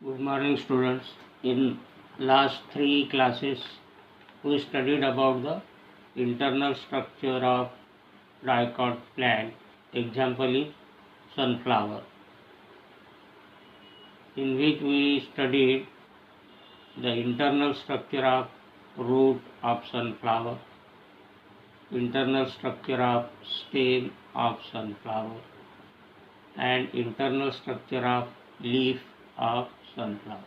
Good morning, students. In last three classes, we studied about the internal structure of dicot plant. Example is sunflower, in which we studied the internal structure of root of sunflower, internal structure of stem of sunflower, and internal structure of leaf of sunflower.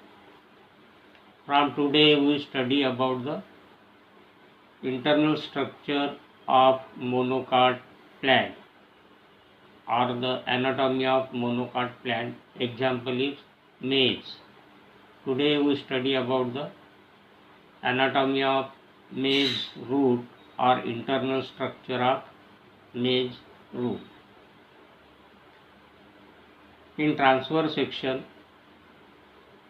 From today, we study about the internal structure of monocot plant or the anatomy of monocot plant. Example is maize. Today we study about the anatomy of maize root or internal structure of maize root. In transverse section,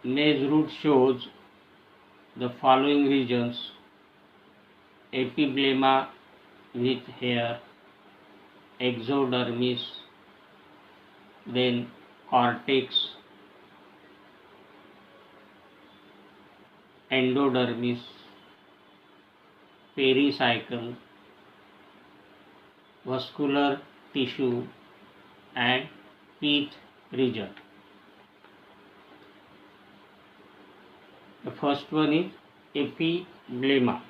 maize root shows the following regions: epiblema with hair, exodermis, then cortex, endodermis, pericycle, vascular tissue, and pith region. The first one is epiblema.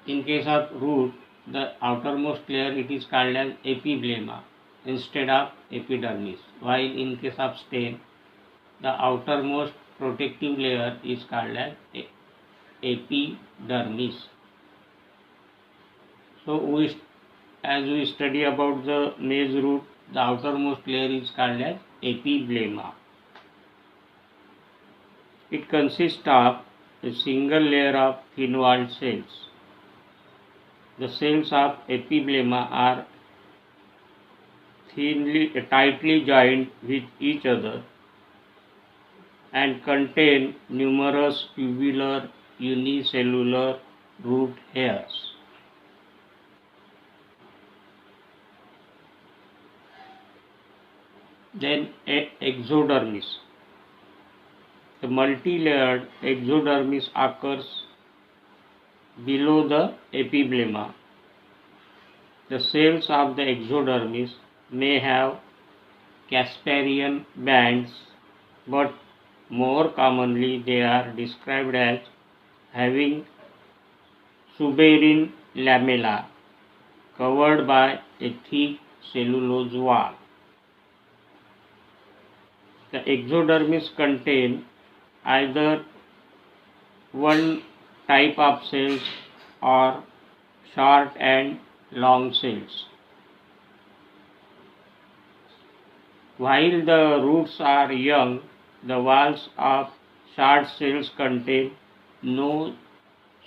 In case of root, the outermost layer it is called as epiblema instead of epidermis, while in case of stem, the outermost protective layer is called as epidermis. So as we study about the maize root, the outermost layer is called as epiblema. It consists of a single layer of thin-walled cells. The cells of epiblema are tightly joined with each other and contain numerous tubular unicellular root hairs. Then exodermis. The multi-layered exodermis occurs below the epiblema. The cells of the exodermis may have Casparian bands, but more commonly they are described as having suberin lamella covered by a thick cellulose wall. The exodermis contain either one type of cells or short and long cells. While the roots are young, the walls of short cells contain no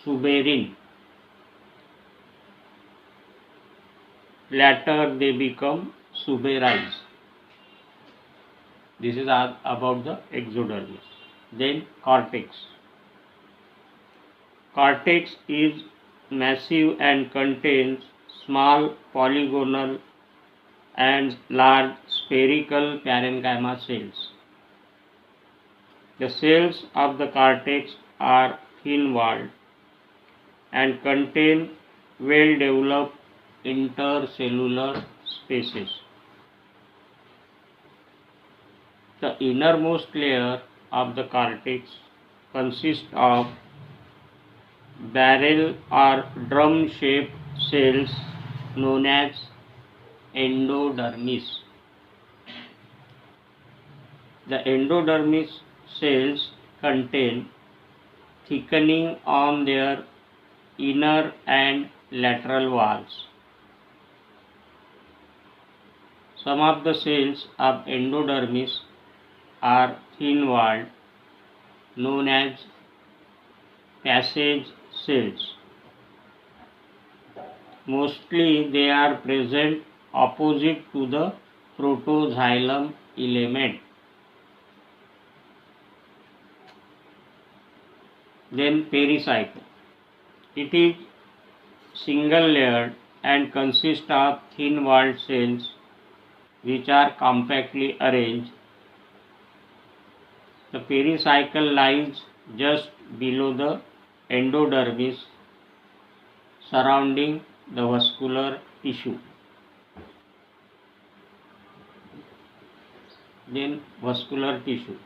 suberin. Later they become suberized. This is about the exodermis. Then cortex. Cortex is massive and contains small polygonal and large spherical parenchyma cells. The cells of the cortex are thin-walled and contain well-developed intercellular spaces. The innermost layer of the cortex consists of barrel or drum-shaped cells known as endodermis. The endodermis cells contain thickening on their inner and lateral walls. Some of the cells of endodermis are thin-walled, known as passage cells. Mostly they are present opposite to the protoxylem element. Then pericycle. It is single layered and consists of thin-walled cells which are compactly arranged. The pericycle lies just below the endodermis surrounding the vascular tissue. Then vascular tissue.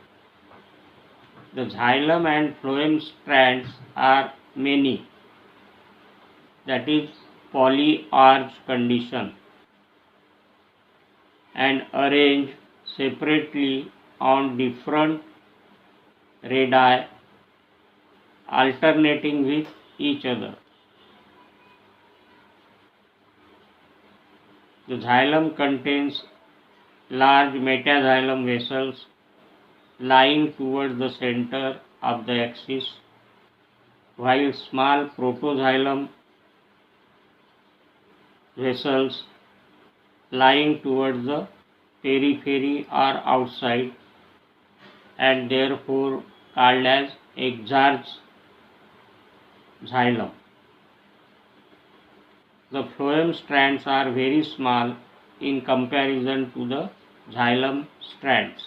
The xylem and phloem strands are many, that is polyarch condition, and arranged separately on different radii alternating with each other. The xylem contains large metaxylem vessels lying towards the center of the axis, while small protoxylem vessels lying towards the periphery or outside, and therefore called as exarch xylem. The phloem strands are very small in comparison to the xylem strands.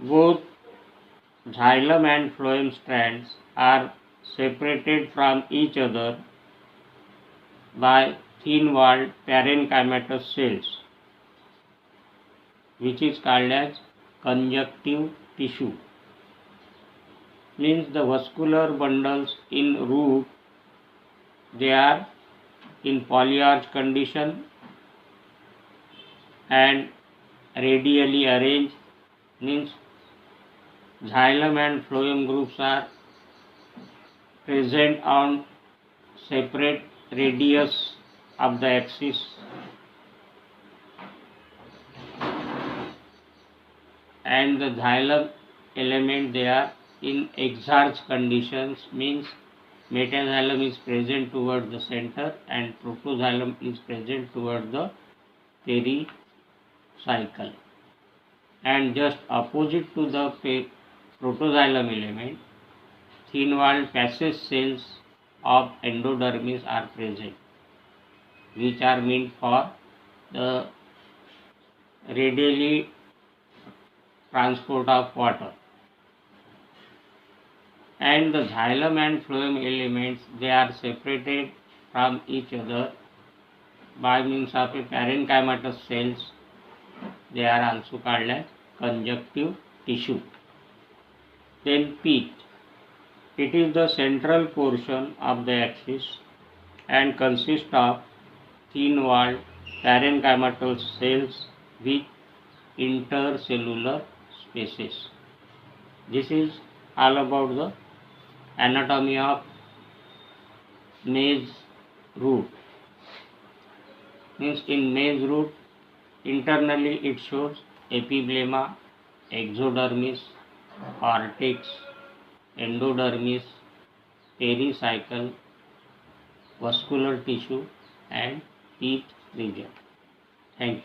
Both xylem and phloem strands are separated from each other by thin-walled parenchymatous cells, which is called as conjunctive tissue. Means the vascular bundles in root, they are in polyarch condition and radially arranged. Means xylem and phloem groups are present on separate radius of the axis, and the xylem element, they are in exarch conditions. Means metaxylem is present towards the center and protoxylem is present towards the pericycle, and just opposite to the protoxylem element, thin-walled passage cells of endodermis are present, which are meant for the radially transport of water. And the xylem and phloem elements, they are separated from each other by means of a parenchymatous cells. They are also called as conjunctive tissue. Then pith. It is the central portion of the axis and consists of thin-walled parenchymatous cells with intercellular spaces. This is all about the anatomy of maize root. Means in maize root, internally it shows epiblema, exodermis, cortex, endodermis, pericycle, vascular tissue and teeth region. Thank you.